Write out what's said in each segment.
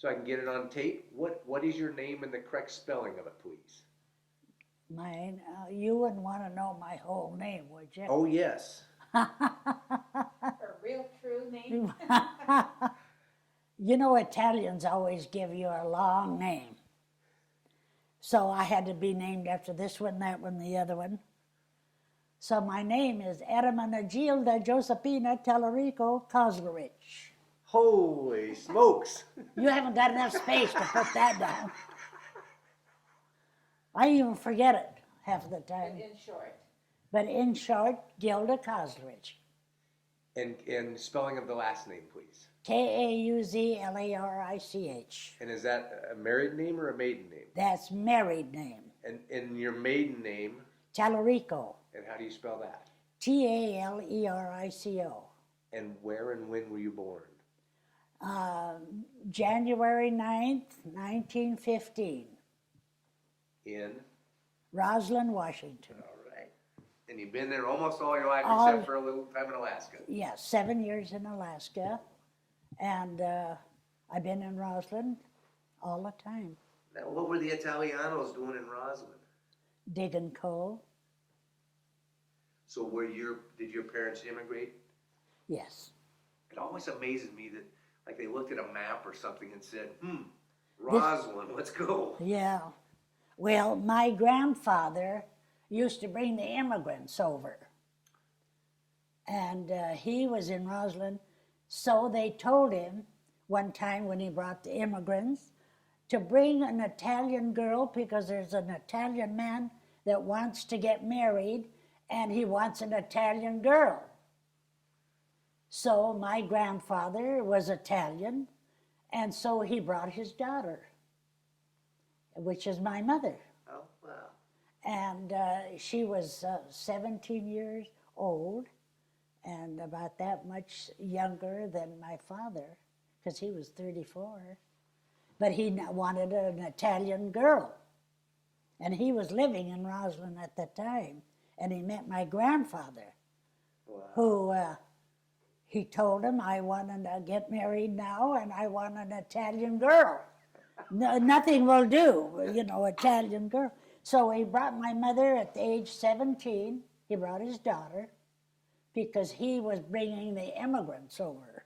so I can get it on tape. What is your name and the correct spelling of it, please? Mine, you wouldn't want to know my whole name, would you? Oh, yes. Her real true name? You know, Italians always give you a long name. So I had to be named after this one, that one, the other one. So my name is Ermina Gilda Josephina Tellerico Kauzlarich. Holy smokes. You haven't got enough space to put that down. I even forget it half the time. But in short, Gilda Kauzlarich. And spelling of the last name, please. Kauzlarich. And is that a married name or a maiden name? That's married name. And your maiden name? Tellerico. And how do you spell that? Talerico. And where and when were you born? January 9th, 1915. In? Roslyn, Washington. All right. And you've been there almost all your life All, except for a little time in Alaska. Yeah, 7 years in Alaska. And I've been in Roslyn all the time. Now, what were the Italianos doing in Roslyn? Digging coal. So did your parents immigrate? Yes. It always amazes me that like they looked at a map or something and said, Roslyn, let's go. Yeah. Well, my grandfather used to bring the immigrants over. And he was in Roslyn. So they told him one time when he brought the immigrants to bring an Italian girl because there's an Italian man that wants to get married and he wants an Italian girl. So my grandfather was Italian, and so he brought his daughter, which is my mother. Oh, wow. And she was 17 years old and about that much younger than my father, because he was 34. But he wanted an Italian girl. And he was living in Roslyn at the time. And he met my grandfather, who he told him, I want to get married now and I want an Italian girl. No, nothing will do, Italian girl. So he brought my mother at the age 17. He brought his daughter because he was bringing the immigrants over.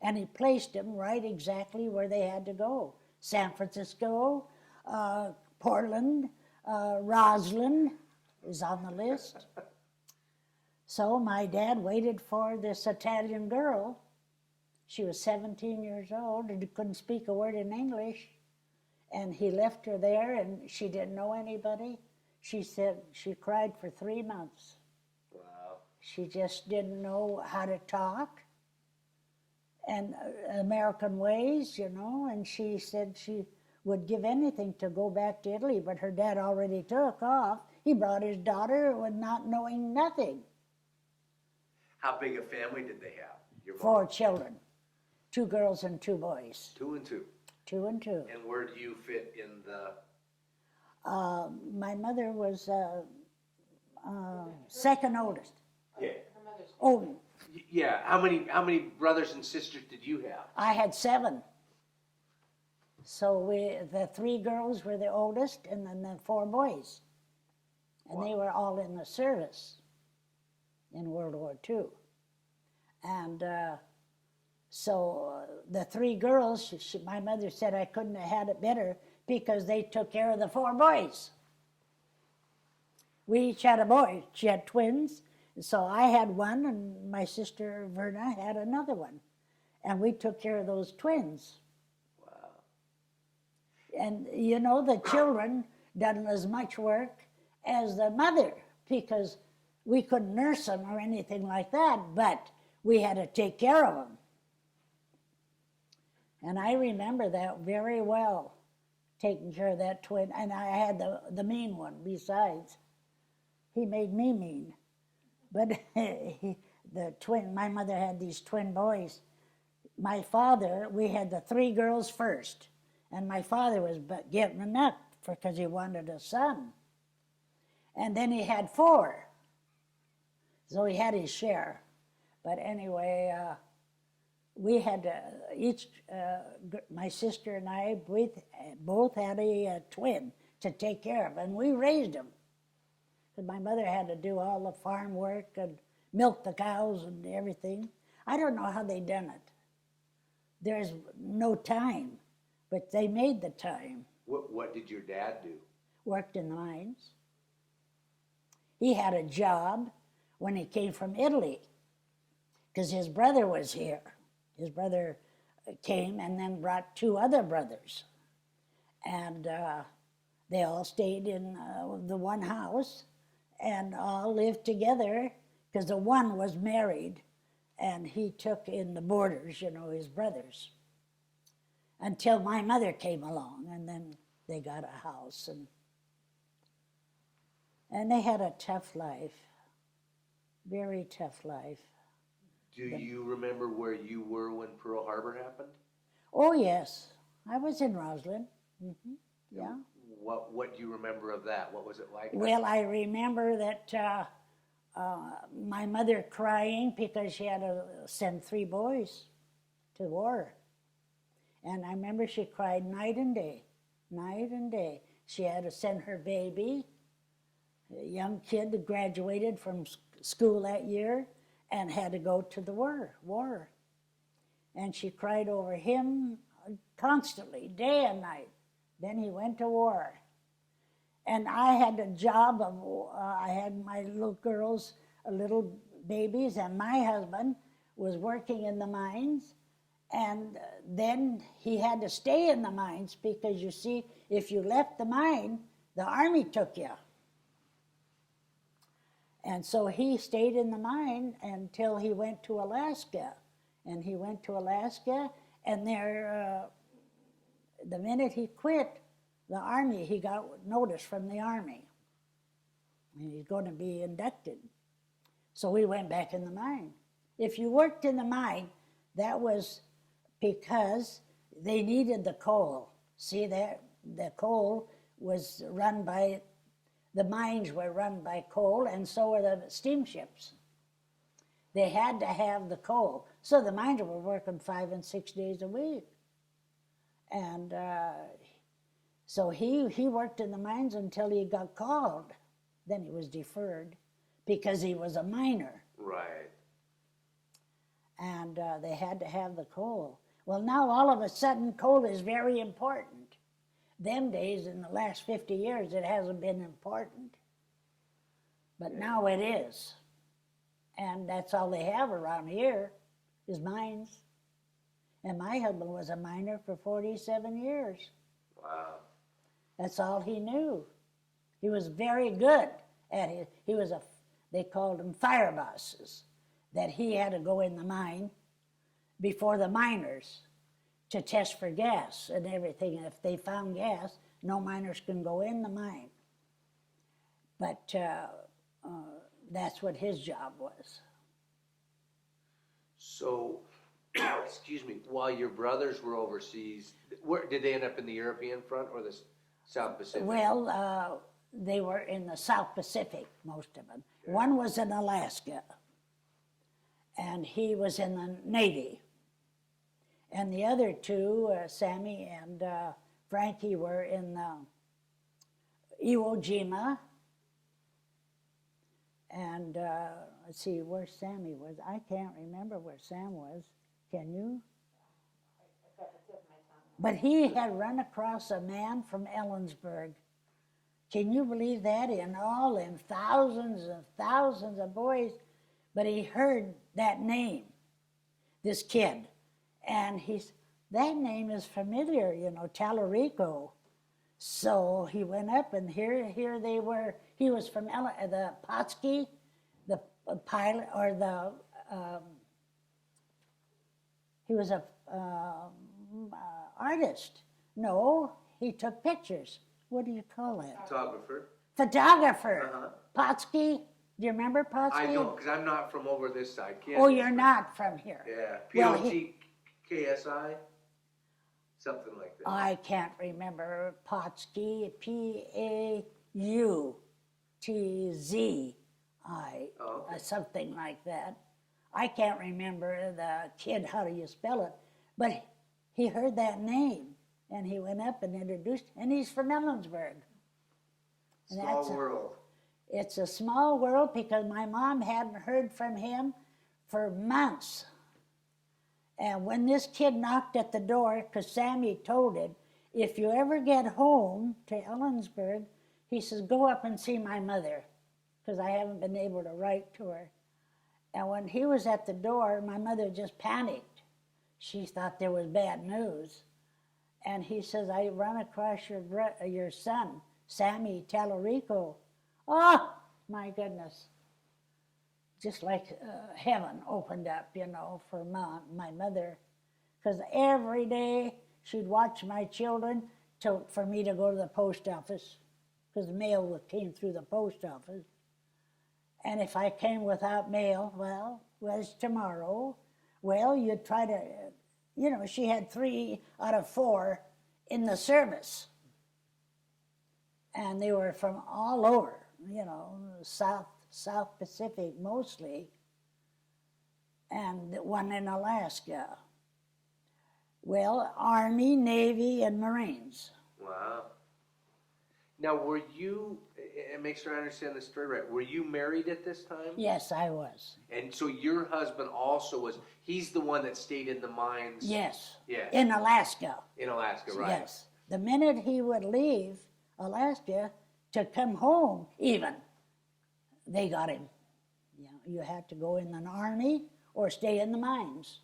And he placed them right exactly where they had to go. San Francisco, Portland, Roslyn is on the list. So my dad waited for this Italian girl. She was 17 years old and couldn't speak a word in English. And he left her there and she didn't know anybody. She said she cried for 3 months. Wow. She just didn't know how to talk and American ways, and she said she would give anything to go back to Italy, but her dad already took off. He brought his daughter with not knowing nothing. How big a family did they have? Your mom? 4 children, 2 girls and 2 boys. 2 and 2. 2 and 2. And where do you fit in the? My mother was second oldest. Yeah. Oh, Yeah. How many brothers and sisters did you have? I had 7. So the 3 girls were the oldest, and then the 4 boys, and they were all in the service in World War II. And so the 3 girls, my mother said I couldn't have had it better because they took care of the 4 boys. We each had a boy. She had twins, so I had one, and my sister Verna had another one, and we took care of those twins. Wow. And the children done as much work as the mother because we couldn't nurse them or anything like that, but we had to take care of them. And I remember that very well, taking care of that twin. And I had the mean one besides. He made me mean. But my mother had these twin boys. My father, we had the 3 girls first. And my father was giving up because he wanted a son. And then he had 4. So he had his share. But anyway, we had my sister and I both had a twin to take care of, and we raised them. Because my mother had to do all the farm work and milk the cows and everything. I don't know how they done it. There's no time, but they made the time. What did your dad do? Worked in the mines. He had a job when he came from Italy, because his brother was here. His brother came and then brought 2 other brothers. And they all stayed in the one house and all lived together, because the one was married and he took in the boarders, you know, his brothers, until my mother came along, and then they got a house, and they had a tough life, very tough life. Do you remember where you were when Pearl Harbor happened? Oh yes, I was in Roslyn. Yeah. What do you remember of that? What was it like? Well, I remember that my mother crying because she had to send 3 boys to war. And I remember she cried night and day, night and day. She had to send her baby, a young kid that graduated from school that year and had to go to the war. And she cried over him constantly, day and night. Then he went to war. And I had a job of, I had my little girls, little babies, and my husband was working in the mines. And then he had to stay in the mines because, you see, if you left the mine, the army took you. And so he stayed in the mine until he went to Alaska. And he went to Alaska, and there, the minute he quit the army, he got notice from the army. And he's going to be inducted. So we went back in the mine. If you worked in the mine, that was because they needed the coal. See, that the coal was run by, the mines were run by coal, and so were the steamships. They had to have the coal. So the mines were working 5 and 6 days a week. And so he worked in the mines until he got called. Then he was deferred because he was a miner. Right. And they had to have the coal. Well, now all of a sudden, coal is very important. Them days, in the last 50 years, it hasn't been important. But now it is. And that's all they have around here is mines. And my husband was a miner for 47 years. Wow. That's all he knew. He was very good at it. He was they called them fire bosses, that he had to go in the mine before the miners to test for gas and everything. And if they found gas, no miners can go in the mine. But that's what his job was. So, excuse me, while your brothers were overseas, did they end up in the European front or the South Pacific? Well, they were in the South Pacific, most of them. Yeah. One was in Alaska, and he was in the Navy. And the other 2, Sammy and Frankie, were in Iwo Jima. And let's see, where Sammy was. I can't remember where Sam was. Can you? But he had run across a man from Ellensburg. Can you believe that? In all them thousands and thousands of boys. But he heard that name, this kid. And that name is familiar, you know, Tallarico. So he went up, and here they were. He was from the Potsky, the pilot, or the, he was a artist. No, he took pictures. What do you call it? Photographer. Photographer. Uh-huh. Potsky. Do you remember Potsky? I don't, because I'm not from over this side. Oh, you're not from here. Yeah. Well, POTKSI? Something like that. I can't remember. Potsky, P-A-U-T-Z-I, Oh, okay. something like that. I can't remember the kid, how do you spell it, but he heard that name, and he went up and introduced, and he's from Ellensburg. And Small world. It's a small world because my mom hadn't heard from him for months. And when this kid knocked at the door, because Sammy told him, if you ever get home to Ellensburg, he says, go up and see my mother, because I haven't been able to write to her. And when he was at the door, my mother just panicked. She thought there was bad news. And he says, I run across your son, Sammy Tallarico. Oh, my goodness. Just like heaven opened up, you know, for my mother. Because every day she'd watch my children for me to go to the post office, because the mail came through the post office. And if I came without mail, well, where's tomorrow? Well, you'd try to, you know, she had 3 out of 4 in the service. And they were from all over, you know, South Pacific mostly, and one in Alaska. Well, Army, Navy, and Marines. Wow. Now, were you, and make sure I understand the story right, were you married at this time? Yes, I was. And so your husband also was, he's the one that stayed in the mines? Yes. Yes. In Alaska. In Alaska, right. Yes. The minute he would leave Alaska to come home, even, they got him. You know, you had to go in the Army or stay in the mines.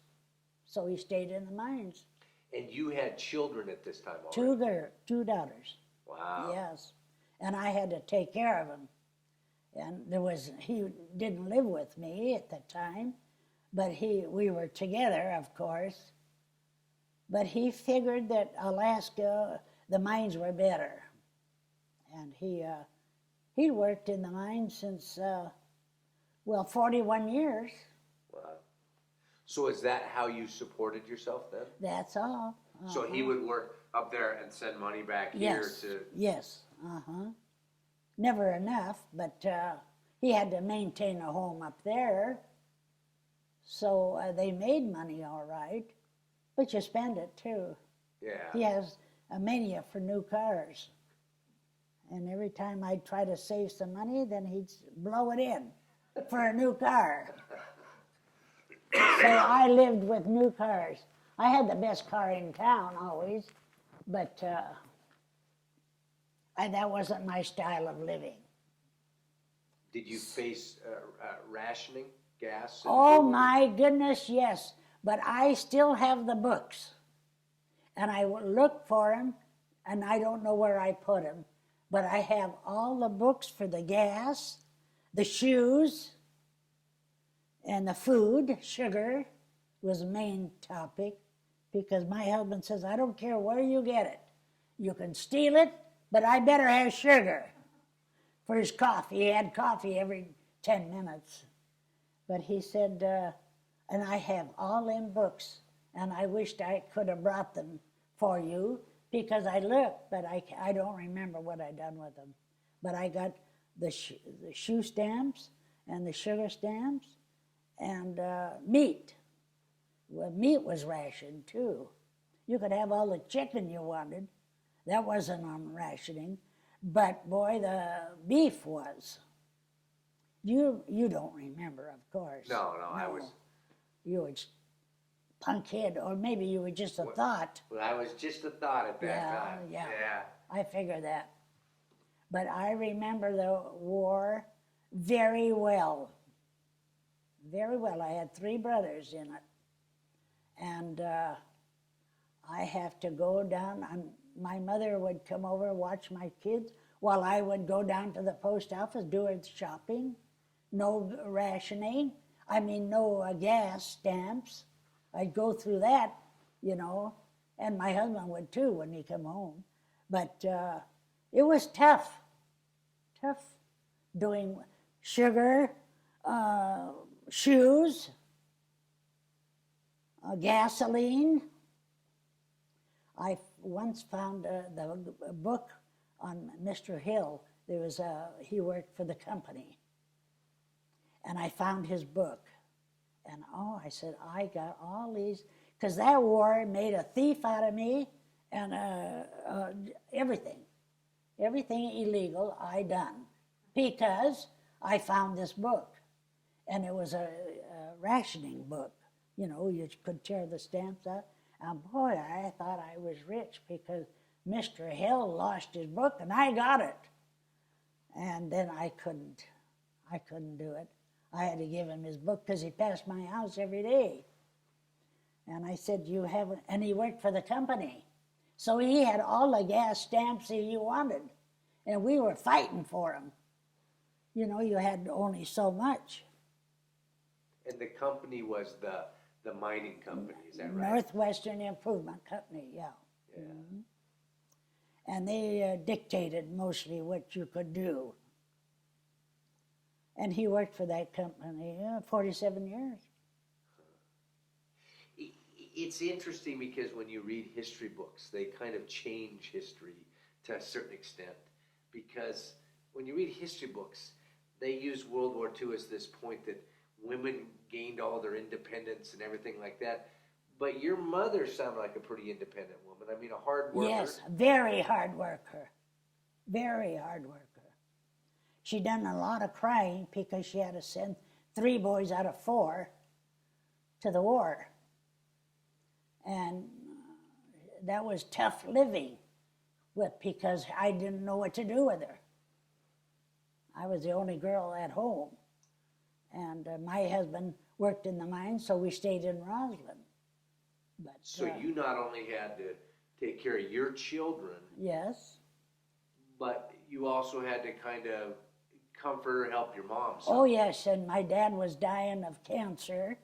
So he stayed in the mines. And you had children at this time already? 2 daughters. Wow. Yes. And I had to take care of him. And he didn't live with me at the time, but we were together, of course. But he figured that Alaska, the mines were better. And he worked in the mines since, 41 years. Wow. So is that how you supported yourself then? That's all. So he would work up there and send money back here to... Yes, Never enough, but he had to maintain a home up there. So they made money all right, but you spend it too. Yeah. He has a mania for new cars. And every time I'd try to save some money, then he'd blow it in for a new car. So I lived with new cars. I had the best car in town always, but that wasn't my style of living. Did you face rationing, gas? Oh food? my goodness, yes. But I still have the books. And I look for them, and I don't know where I put them. But I have all the books for the gas, the shoes, and the food. Sugar was the main topic, because my husband says, I don't care where you get it. You can steal it, but I better have sugar. For his coffee, he had coffee every 10 minutes. But he said, and I have all them books, and I wished I could have brought them for you, because I looked, but I don't remember what I done with them. But I got the shoe stamps and the sugar stamps and meat. Well, meat was rationed too. You could have all the chicken you wanted. That wasn't on rationing. But boy, the beef was. You don't remember, of course. No, I was... You were punk kid, or maybe you were just a thought. Well, I was just a thought at that time. Yeah. I figure that. But I remember the war very well. Very well. I had 3 brothers in it. And I have to go down. My mother would come over and watch my kids while I would go down to the post office doing shopping. No rationing. No gas stamps. I'd go through that, you know, and my husband would too when he come home. But it was tough doing sugar, shoes, gasoline. I once found the book on Mr. Hill. He worked for the company. And I found his book. And I said, I got all these, because that war made a thief out of me and everything. Everything illegal I done because I found this book. And it was a rationing book. You know, you could tear the stamps out. And boy, I thought I was rich because Mr. Hill lost his book and I got it. And then I couldn't do it. I had to give him his book because he passed my house every day. And I said, you haven't, and he worked for the company. So he had all the gas stamps that he wanted. And we were fighting for him. You know, you had only so much. And the company was the mining company, is that right? Northwestern Improvement Company, yeah. Yeah. Mm-hmm. And they dictated mostly what you could do. And he worked for that company 47 years. It's interesting because when you read history books, they kind of change history to a certain extent. Because when you read history books, they use World War II as this point that women gained all their independence and everything like that. But your mother sounded like a pretty independent woman. I mean, a hard worker. Yes, very hard worker. Very hard worker. She done a lot of crying because she had to send 3 boys out of 4 to the war. And that was tough living because I didn't know what to do with her. I was the only girl at home. And my husband worked in the mines, so we stayed in Roslyn. But, so you not only had to take care of your children, yes. but you also had to kind of comfort or help your mom. Oh, yes, and my dad was dying of cancer,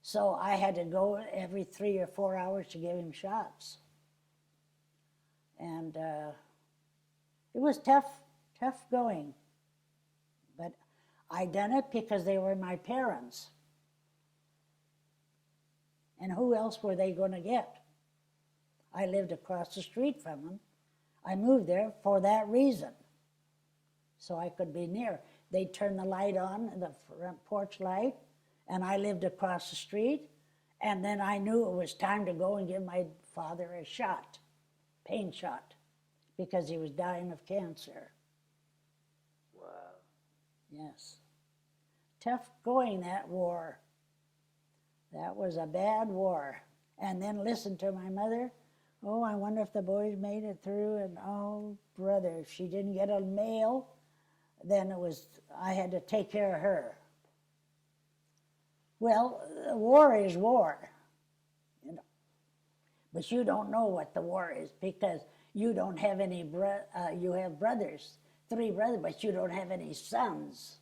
so I had to go every 3 or 4 hours to give him shots. And it was tough going. But I done it because they were my parents. And who else were they going to get? I lived across the street from them. I moved there for that reason, so I could be near. They'd turn the light on, the front porch light, and I lived across the street, and then I knew it was time to go and give my father a shot, pain shot, because he was dying of cancer. Wow. Yes. Tough going, that war. That was a bad war. And then listen to my mother. Oh, I wonder if the boys made it through. And oh, brother, if she didn't get a mail, then I had to take care of her. Well, war is war, you know. But you don't know what the war is because you don't have any, you have brothers, 3 brothers, but you don't have any sons.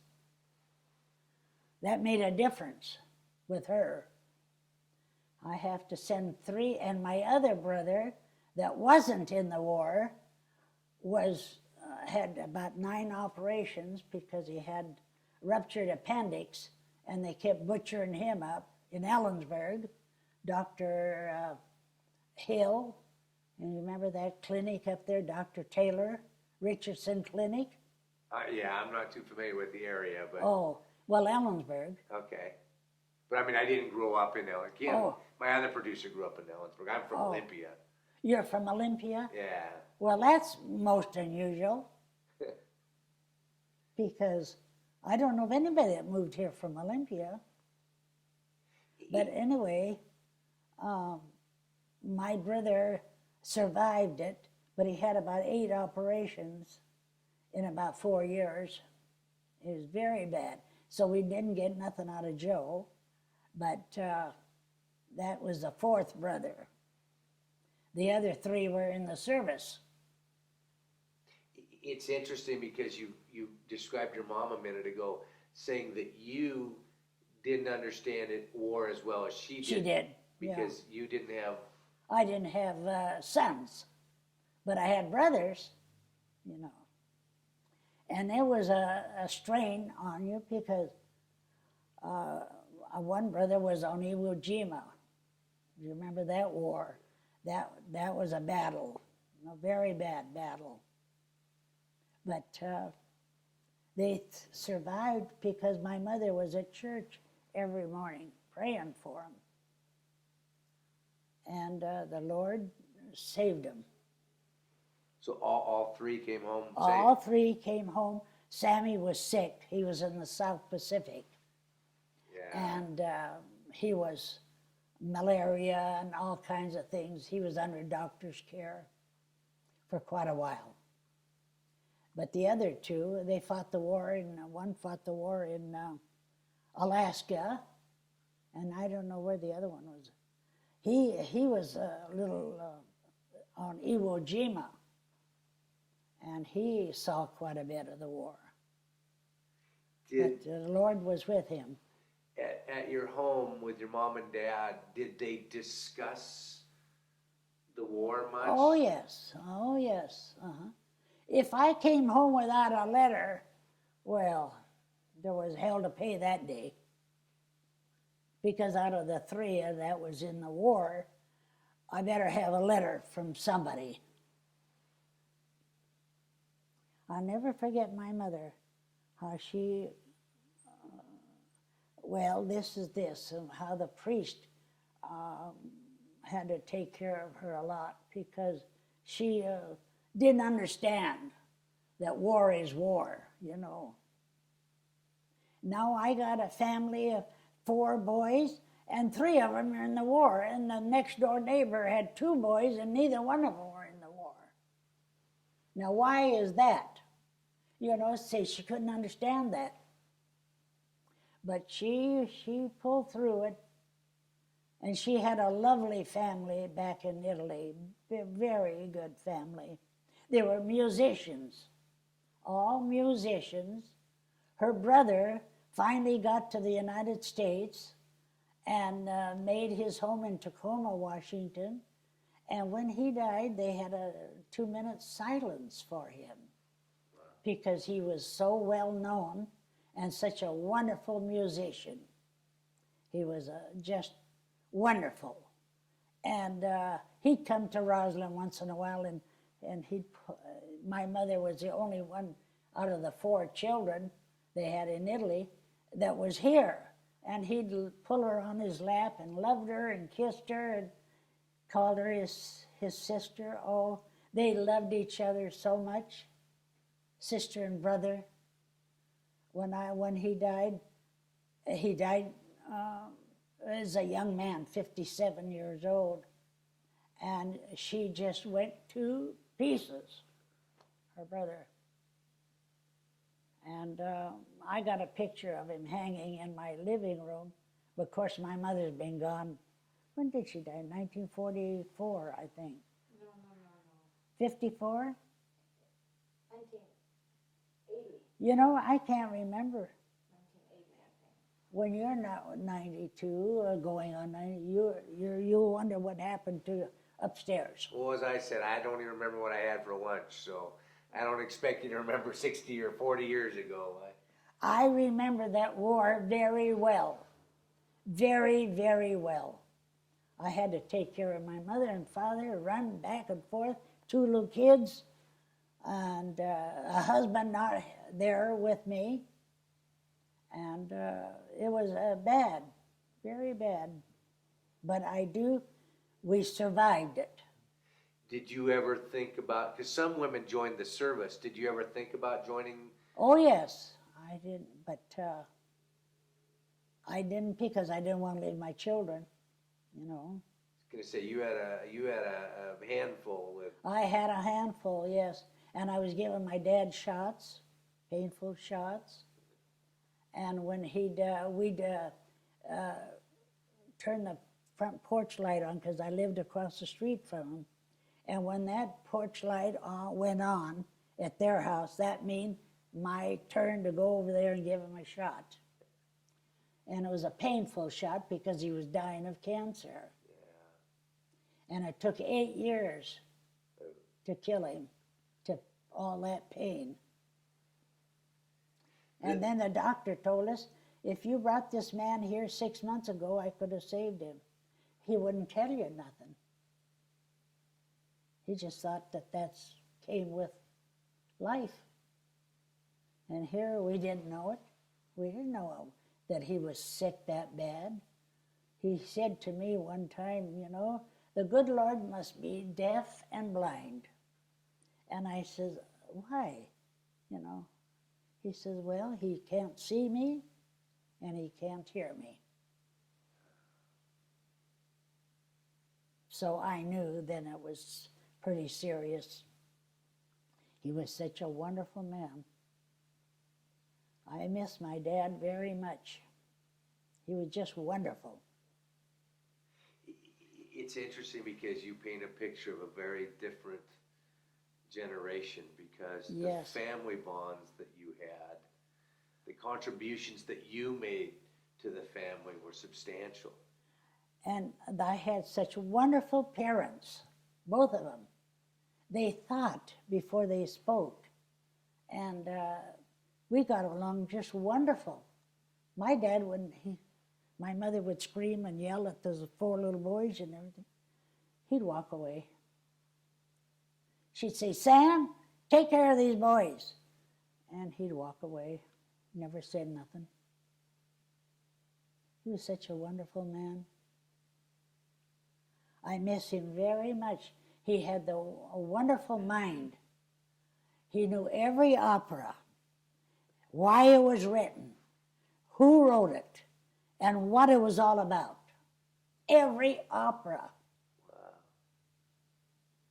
That made a difference with her. I have to send 3, and my other brother that wasn't in the war had about 9 operations because he had ruptured appendix, and they kept butchering him up in Ellensburg. Dr. Hill, and you remember that clinic up there, Dr. Taylor Richardson Clinic? Yeah, I'm not too familiar with the area, but... Oh, well, Ellensburg. Okay. But I mean, I didn't grow up in Ellensburg. Again, Oh. My other producer grew up in Ellensburg. I'm from Olympia. You're from Olympia? Yeah. Well, that's most unusual because I don't know of anybody that moved here from Olympia. But anyway, my brother survived it, but he had about 8 operations in about 4 years. It was very bad. So we didn't get nothing out of Joe, but that was the 4th brother. The other 3 were in the service. It's interesting because you described your mom a minute ago saying that you didn't understand it war as well as she did. She did, Because you didn't have... I didn't have sons, but I had brothers, you know. And there was a strain on you because one brother was on Iwo Jima. Do you remember that war? That was a battle, a very bad battle. But they survived because my mother was at church every morning praying for him. And the Lord saved him. So all three came home safe? All three came home. Sammy was sick. He was in the South Pacific. Yeah. And he was malaria and all kinds of things. He was under doctor's care for quite a while. But the other two, they fought the war one fought the war in Alaska, and I don't know where the other one was. He was a little on Iwo Jima, and he saw quite a bit of the war. But the Lord was with him. At your home with your mom and dad, did they discuss the war much? Oh, yes. Oh, yes. Uh-huh. If I came home without a letter, well, there was hell to pay that day. Because out of the three that was in the war, I better have a letter from somebody. I'll never forget my mother, how she, this is this, and how the priest had to take care of her a lot because she didn't understand that war is war, you know. Now I got a family of 4 boys, and 3 of them are in the war, and the next door neighbor had 2 boys, and neither one of them were in the war. Now why is that? You know, say she couldn't understand that. But she pulled through it, and she had a lovely family back in Italy, a very good family. They were musicians, all musicians. Her brother finally got to the United States and made his home in Tacoma, Washington. And when he died, they had a 2-minute silence for him because he was so well known and such a wonderful musician. He was just wonderful. And he'd come to Roslyn once in a while, and my mother was the only one out of the 4 children they had in Italy that was here. And he'd pull her on his lap and loved her and kissed her and called her his sister. Oh, they loved each other so much, sister and brother. When he died as a young man, 57 years old. And she just went to pieces, her brother. And I got a picture of him hanging in my living room. But of course, my mother's been gone. When did she die? 1944, I think. No. 54? 1980. You know, I can't remember. 1980, I think. When you're not 92 or going on 90, you wonder what happened to upstairs. Well, as I said, I don't even remember what I had for lunch, so I don't expect you to remember 60 or 40 years ago. I remember that war very well. Very, very well. I had to take care of my mother and father, run back and forth, 2 little kids, and a husband not there with me. And it was bad, very bad. But we survived it. Did you ever think about, because some women joined the service, did you ever think about joining? Oh, yes, I did, but I didn't because I didn't want to leave my children, you know. I was going to say, you had a handful with... I had a handful, yes, and I was giving my dad shots, painful shots, and when we'd turn the front porch light on because I lived across the street from him. And when that porch light went on at their house, that meant my turn to go over there and give him a shot. And it was a painful shot because he was dying of cancer. Yeah. And it took 8 years to kill him, to all that pain. And then the doctor told us, if you brought this man here 6 months ago, I could have saved him. He wouldn't tell you nothing. He just thought that came with life. And here we didn't know it. We didn't know that he was sick that bad. he said to me one time, you know, the good Lord must be deaf and blind. And I says, why? You know, he says, well, he can't see me and he can't hear me. So I knew then it was pretty serious. He was such a wonderful man. I miss my dad very much. He was just wonderful. It's interesting because you paint a picture of a very different generation, because Yes. the family bonds that you had, the contributions that you made to the family were substantial. And I had such wonderful parents, both of them. They thought before they spoke. And we got along just wonderful. My dad wouldn't, my mother would scream and yell at those 4 little boys and everything. He'd walk away. She'd say, Sam, take care of these boys. And he'd walk away, never said nothing. He was such a wonderful man. I miss him very much. He had a wonderful mind. He knew every opera, why it was written, who wrote it, and what it was all about. Every opera. Wow.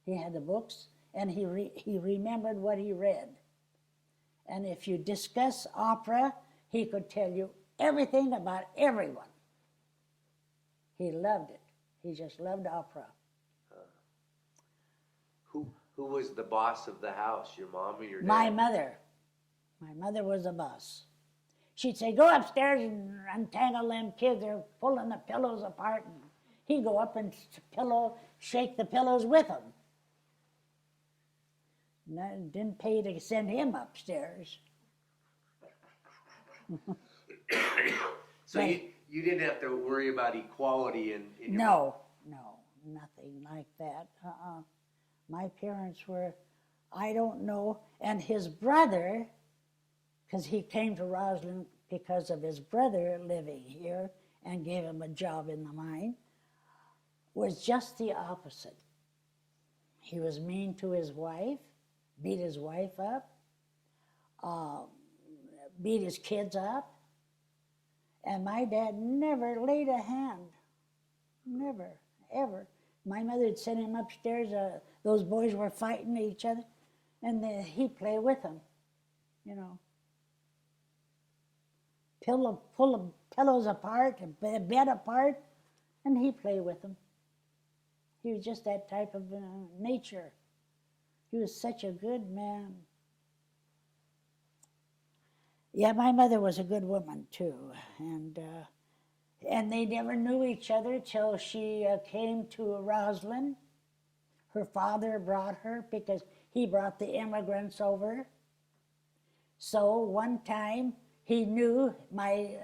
He had the books, and he remembered what he read. And if you discuss opera, he could tell you everything about everyone. He loved it. He just loved opera. Who was the boss of the house, your mom or your dad? My mother. My mother was the boss. She'd say, go upstairs and untangle them kids. They're pulling the pillows apart. And he'd go up and shake the pillows with them. And I didn't pay to send him upstairs. So you didn't have to worry about equality in your... No, nothing like that. My parents were, I don't know, and his brother, because he came to Roslyn because of his brother living here and gave him a job in the mine, was just the opposite. He was mean to his wife, beat his wife up, beat his kids up, and my dad never laid a hand, never, ever. My mother had sent him upstairs, those boys were fighting each other, and he'd play with them, you know. Pull the pillows apart, and bed apart, and he'd play with them. He was just that type of nature. He was such a good man. Yeah, my mother was a good woman too, and they never knew each other till she came to Roslyn. Her father brought her because he brought the immigrants over. So one time he knew my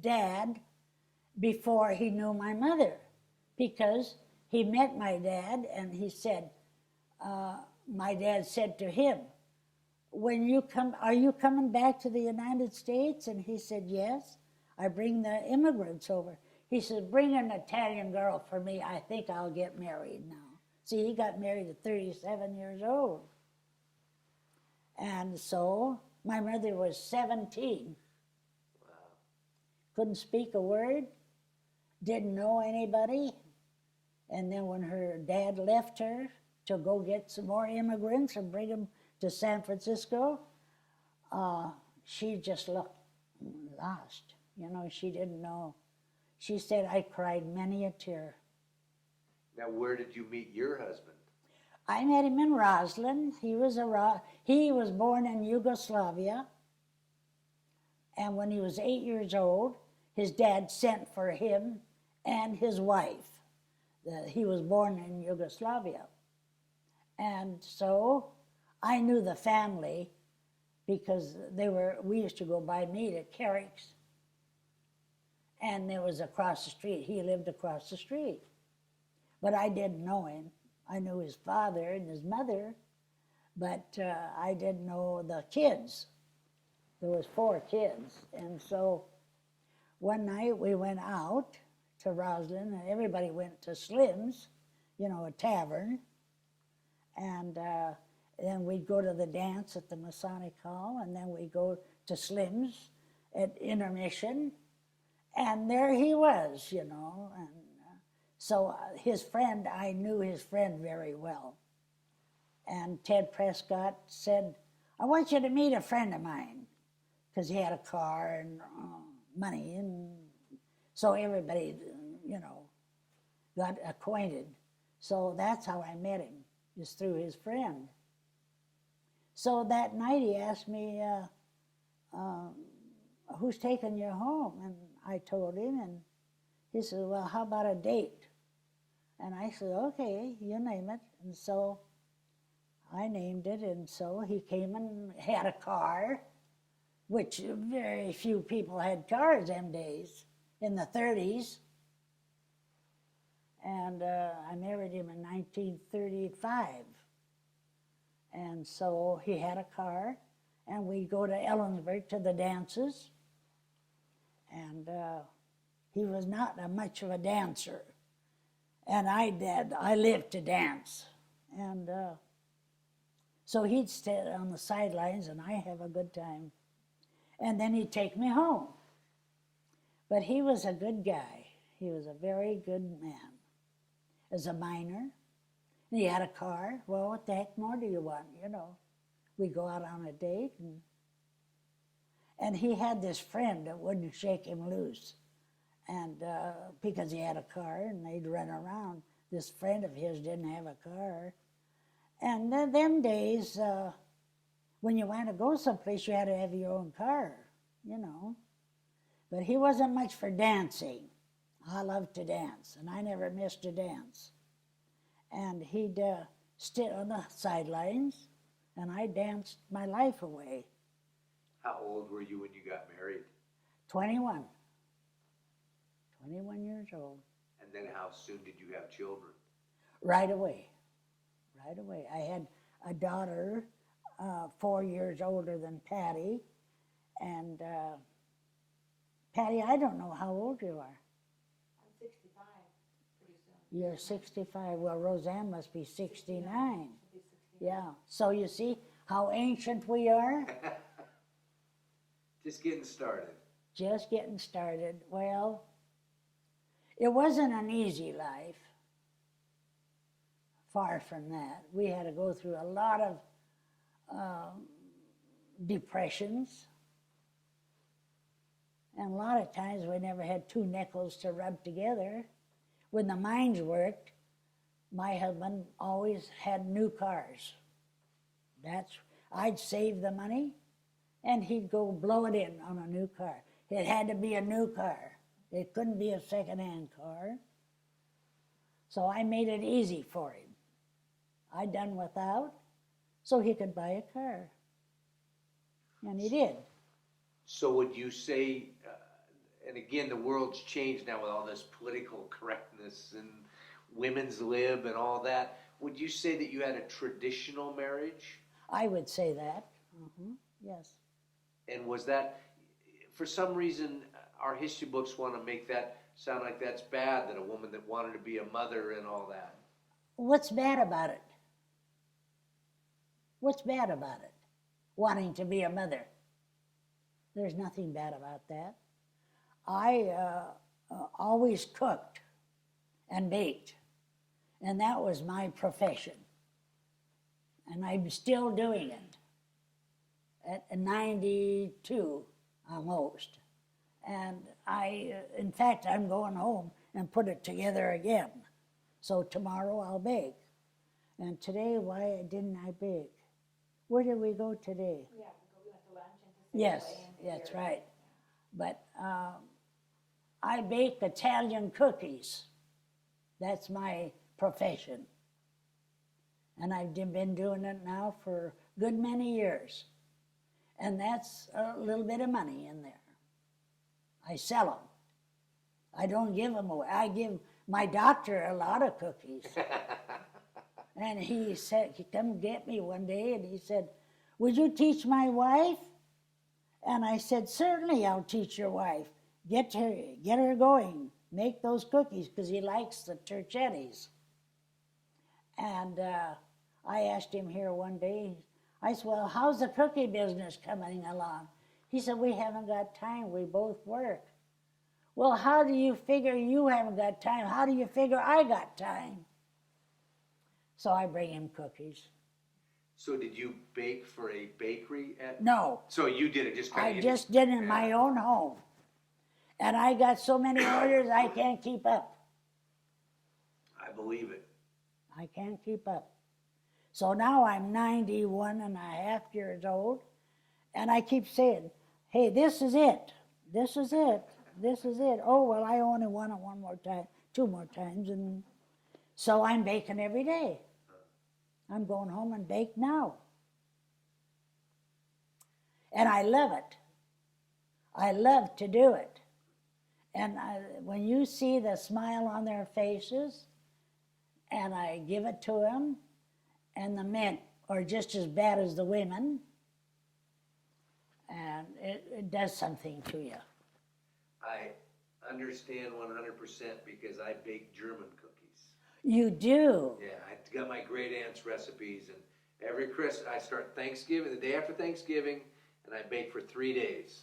dad before he knew my mother, because he met my dad and he said, my dad said to him, when you come, are you coming back to the United States? And he said, yes. I bring the immigrants over. He said, bring an Italian girl for me. I think I'll get married now. See, he got married at 37 years old. And so my mother was 17. Wow. Couldn't speak a word, didn't know anybody. And then when her dad left her to go get some more immigrants and bring them to San Francisco, she just looked lost. You know, she didn't know. She said, I cried many a tear. Now, where did you meet your husband? I met him in Roslyn. He was born in Yugoslavia. And when he was 8 years old, his dad sent for him and his wife. He was born in Yugoslavia. And so I knew the family because we used to go buy meat at Carrick's. And there was across the street. He lived across the street. But I didn't know him. I knew his father and his mother, but I didn't know the kids. There was 4 kids. And so one night we went out to Roslyn, and everybody went to Slim's, you know, a tavern. And then we'd go to the dance at the Masonic Hall, and then we'd go to Slim's at intermission. And there he was, you know. And so his friend, I knew his friend very well. And Ted Prescott said, I want you to meet a friend of mine, because he had a car and money. And so everybody, you know, got acquainted. So that's how I met him, just through his friend. So that night he asked me, who's taking you home? And I told him, and he said, well, how about a date? And I said, okay, you name it. And so I named it, and so he came and had a car, which very few people had cars them days, in the 30s. And I married him in 1935. And so he had a car, and we'd go to Ellensburg to the dances. And he was not much of a dancer. And I lived to dance. And so he'd stand on the sidelines, and I have a good time. And then he'd take me home. But he was a good guy. He was a very good man. As a miner, and he had a car. Well, what the heck more do you want, you know? We go out on a date, and he had this friend that wouldn't shake him loose. And because he had a car, and they'd run around. This friend of his didn't have a car. And then them days, when you wanted to go someplace, you had to have your own car, you know. But he wasn't much for dancing. I loved to dance, and I never missed a dance. And he'd sit on the sidelines, and I danced my life away. How old were you when you got married? 21. 21 years old. And then how soon did you have children? Right away. Right away. I had a daughter 4 years older than Patty. And Patty, I don't know how old you are. I'm 65 pretty soon. You're 65. Well, Roseanne must be 69. She'll be 69. Yeah. So you see how ancient we are? Just getting started. Just getting started. Well, it wasn't an easy life. Far from that. We had to go through a lot of depressions. And a lot of times we never had two nickels to rub together. When the mines worked, my husband always had new cars. I'd save the money, and he'd go blow it in on a new car. It had to be a new car. It couldn't be a second-hand car. So I made it easy for him. I'd done without, so he could buy a car. And he did. So would you say, and again, the world's changed now with all this political correctness and women's lib and all that, would you say that you had a traditional marriage? I would say that. Yes. And was that, for some reason, our history books want to make that sound like that's bad, that a woman that wanted to be a mother and all that. What's bad about it? What's bad about it? Wanting to be a mother. There's nothing bad about that. I always cooked and baked, and that was my profession. And I'm still doing it at 92 almost. And in fact, I'm going home and put it together again. So tomorrow I'll bake. And today, why didn't I bake? Where did we go today? Yeah, we went to lunch and to Yes, that's right. But I bake Italian cookies. That's my profession. And I've been doing it now for a good many years. And that's a little bit of money in there. I sell them. I don't give them away. I give my doctor a lot of cookies. And he come get me one day and he said, would you teach my wife? And I said, certainly I'll teach your wife. Get her going. make those cookies because he likes the torchettis. And I asked him here one day, I said, well, how's the cookie business coming along? He said, we haven't got time, we both work. Well, how do you figure you haven't got time? How do you figure I got time? So I bring him cookies. So did you bake for a bakery at? No, So you did it just kind of. I just did it in my own home. And I got so many orders, I can't keep up. I believe it. I can't keep up. So now I'm 91 and a half years old, and I keep saying, hey, this is it. This is it. This is it. Oh, well, I only want it one more time, 2 more times. And so I'm baking every day. I'm going home and bake now. And I love it. I love to do it. And when you see the smile on their faces, and I give it to them, and the men are just as bad as the women, and it does something to you. I understand 100% because I bake German cookies. You do? Yeah, I got my great aunt's recipes, and every Christmas I start Thanksgiving, the day after Thanksgiving, and I bake for 3 days.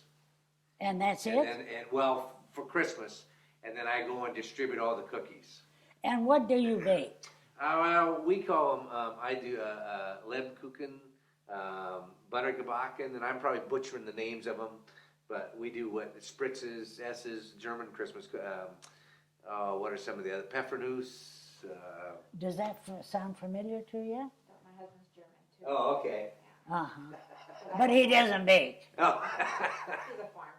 And that's it? And well, for Christmas, and then I go and distribute all the cookies. And what do you bake? Well, we call them, I do Lebkuchen, Buttergebacken, and I'm probably butchering the names of them, but we do what, Spritzes, S's, German Christmas, what are some of the other, Pfeffernuss. Does that sound familiar to you? My husband's German too. Oh, okay. Uh-huh. But he doesn't bake. Oh. He's a farmer.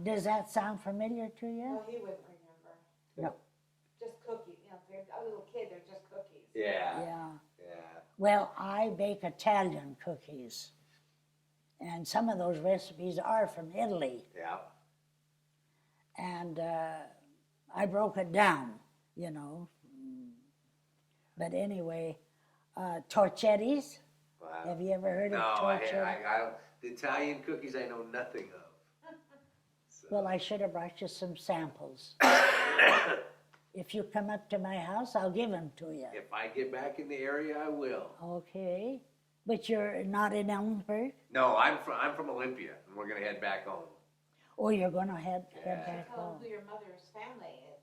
Does that sound familiar to you? Well, he wouldn't remember. No. Just cookies, you know, if they're a little kid, they're just cookies. Yeah. Yeah. Yeah. Well, I bake Italian cookies. And some of those recipes are from Italy. Yeah. And I broke it down, you know. But anyway, torchettis. Wow. Have you ever heard No, of torchettis? the Italian cookies I know nothing of. So. Well, I should have brought you some samples. If you come up to my house, I'll give them to you. If I get back in the area, I will. Okay. But you're not in Ellensburg? No, I'm from Olympia, and we're gonna head back home. Oh, you're going to head back Tell them home. who your mother's family is.